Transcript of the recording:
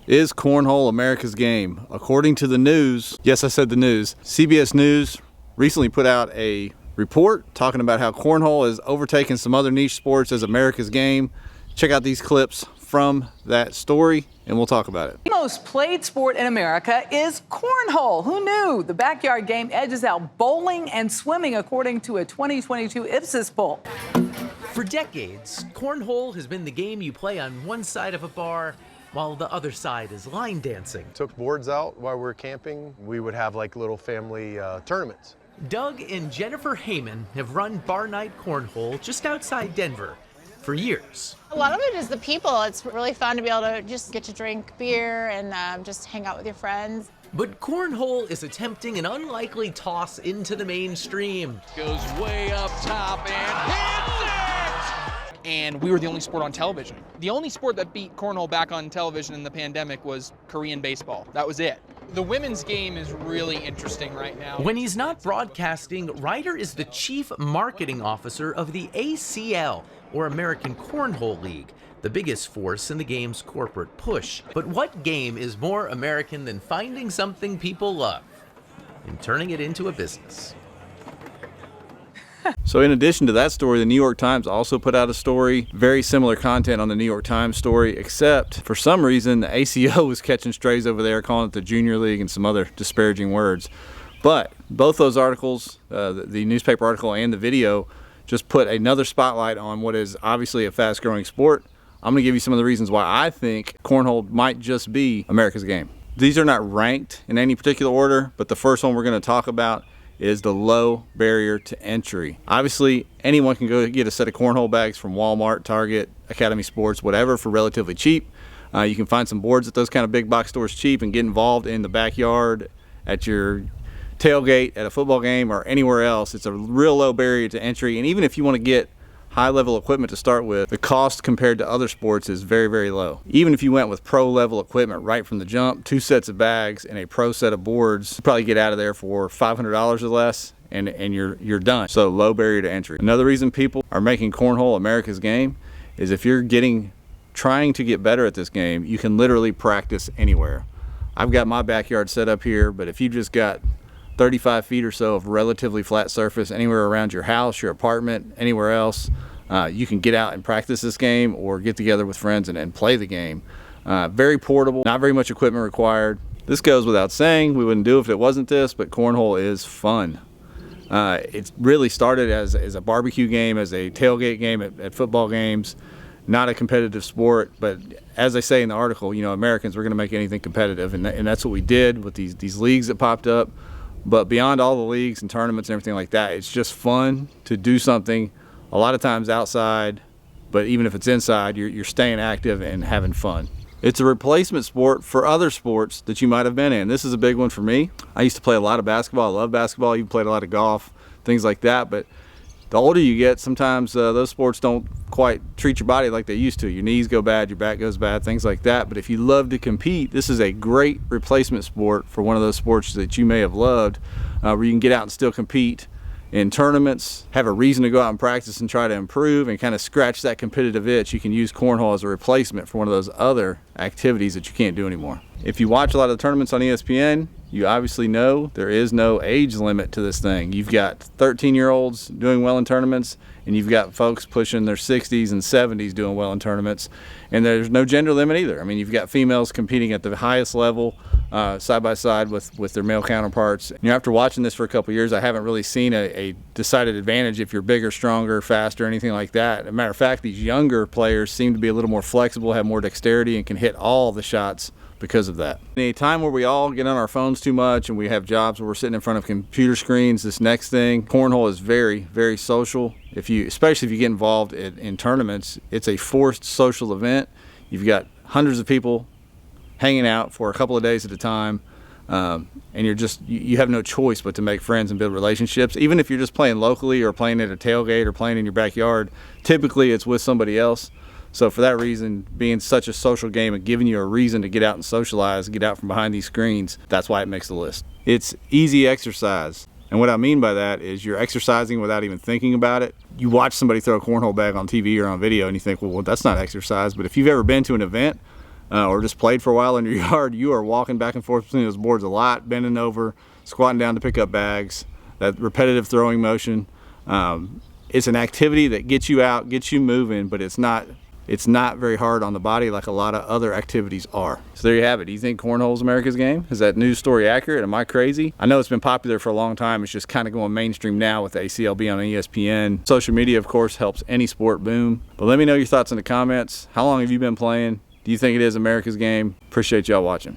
Is cornhole America's game? According to the news, yes, I said the news, CBS News recently put out a report talking about how cornhole has overtaken some other niche sports as America's game. Check out these clips from that story and we'll talk about it. The most played sport in America is cornhole. Who knew? The backyard game edges out bowling and swimming according to a 2022 Ipsos poll. For decades, cornhole has been the game you play on one side of a bar while the other side is line dancing. Took boards out while we were camping. We would have like little family tournaments. Doug and Jennifer Heyman have run bar night cornhole just outside Denver for years. A lot of it is the people. It's really fun to be able to just get to drink beer and just hang out with your friends. But cornhole is attempting an unlikely toss into the mainstream. Goes way up top and hits it! And we were the only sport on television. The only sport that beat cornhole back on television in the pandemic was Korean baseball. That was it. The women's game is really interesting right now. When he's not broadcasting, Ryder is the chief marketing officer of the ACL, or American Cornhole League, the biggest force in the game's corporate push. But what game is more American than finding something people love and turning it into a business? So in addition to that story, the New York Times also put out a story, very similar content on the New York Times story, except for some reason the ACO was catching strays over there, calling it the Junior League and some other disparaging words. But both those articles, the newspaper article and the video, just put another spotlight on what is obviously a fast-growing sport. I'm going to give you some of the reasons why I think cornhole might just be America's game. These are not ranked in any particular order, but the first one we're going to talk about is the low barrier to entry. Obviously, anyone can go get a set of cornhole bags from Walmart, Target, Academy Sports, whatever, for relatively cheap. You can find some boards at those kind of big box stores cheap and get involved in the backyard, at your tailgate, at a football game, or anywhere else. It's a real low barrier to entry, and even if you want to get high-level equipment to start with, the cost compared to other sports is very, very low. Even if you went with pro-level equipment right from the jump, 2 sets of bags and a pro set of boards, you probably get out of there for $500 or less, and you're done. So low barrier to entry. Another reason people are making cornhole America's game is if you're trying to get better at this game, you can literally practice anywhere. I've got my backyard set up here, but if you just got 35 feet or so of relatively flat surface anywhere around your house, your apartment, anywhere else, you can get out and practice this game or get together with friends and play the game. Very portable, not very much equipment required. This goes without saying, we wouldn't do it if it wasn't this, but cornhole is fun. It really started as a barbecue game, as a tailgate game at football games, not a competitive sport, but as I say in the article, you know, Americans, we're going to make anything competitive, and that's what we did with these leagues that popped up. But beyond all the leagues and tournaments and everything like that, it's just fun to do something a lot of times outside, but even if it's inside, you're staying active and having fun. It's a replacement sport for other sports that you might have been in. This is a big one for me. I used to play a lot of basketball. I love basketball. I even played a lot of golf, things like that. But the older you get, sometimes those sports don't quite treat your body like they used to. Your knees go bad, your back goes bad, things like that. But if you love to compete, this is a great replacement sport for one of those sports that you may have loved, where you can get out and still compete in tournaments, have a reason to go out and practice and try to improve and kind of scratch that competitive itch. You can use cornhole as a replacement for one of those other activities that you can't do anymore. If you watch a lot of the tournaments on ESPN, you obviously know there is no age limit to this thing. You've got 13-year-olds doing well in tournaments, and you've got folks pushing their 60s and 70s doing well in tournaments, and there's no gender limit either. I mean, you've got females competing at the highest level, side by side with their male counterparts. You know, after watching this for a couple years, I haven't really seen a decided advantage if you're bigger, stronger, faster, anything like that. As a matter of fact, these younger players seem to be a little more flexible, have more dexterity, and can hit all the shots because of that. In a time where we all get on our phones too much and we have jobs where we're sitting in front of computer screens, this next thing, cornhole is very, very social. Especially if you get involved in tournaments, it's a forced social event. You've got hundreds of people hanging out for a couple of days at a time, and you have no choice but to make friends and build relationships. Even if you're just playing locally or playing at a tailgate or playing in your backyard, typically it's with somebody else. So for that reason, being such a social game and giving you a reason to get out and socialize, get out from behind these screens, that's why it makes the list. It's easy exercise. And what I mean by that is you're exercising without even thinking about it. You watch somebody throw a cornhole bag on TV or on video and you think, well, that's not exercise. But if you've ever been to an event, or just played for a while in your yard, you are walking back and forth between those boards a lot, bending over, squatting down to pick up bags, that repetitive throwing motion. It's an activity that gets you out, gets you moving, but it's not very hard on the body like a lot of other activities are. So there you have it. Do you think cornhole's America's game? Is that news story accurate? Am I crazy? I know it's been popular for a long time. It's just kind of going mainstream now with the ACL being on ESPN. Social media, of course, helps any sport boom. But let me know your thoughts in the comments. How long have you been playing? Do you think it is America's game? Appreciate y'all watching.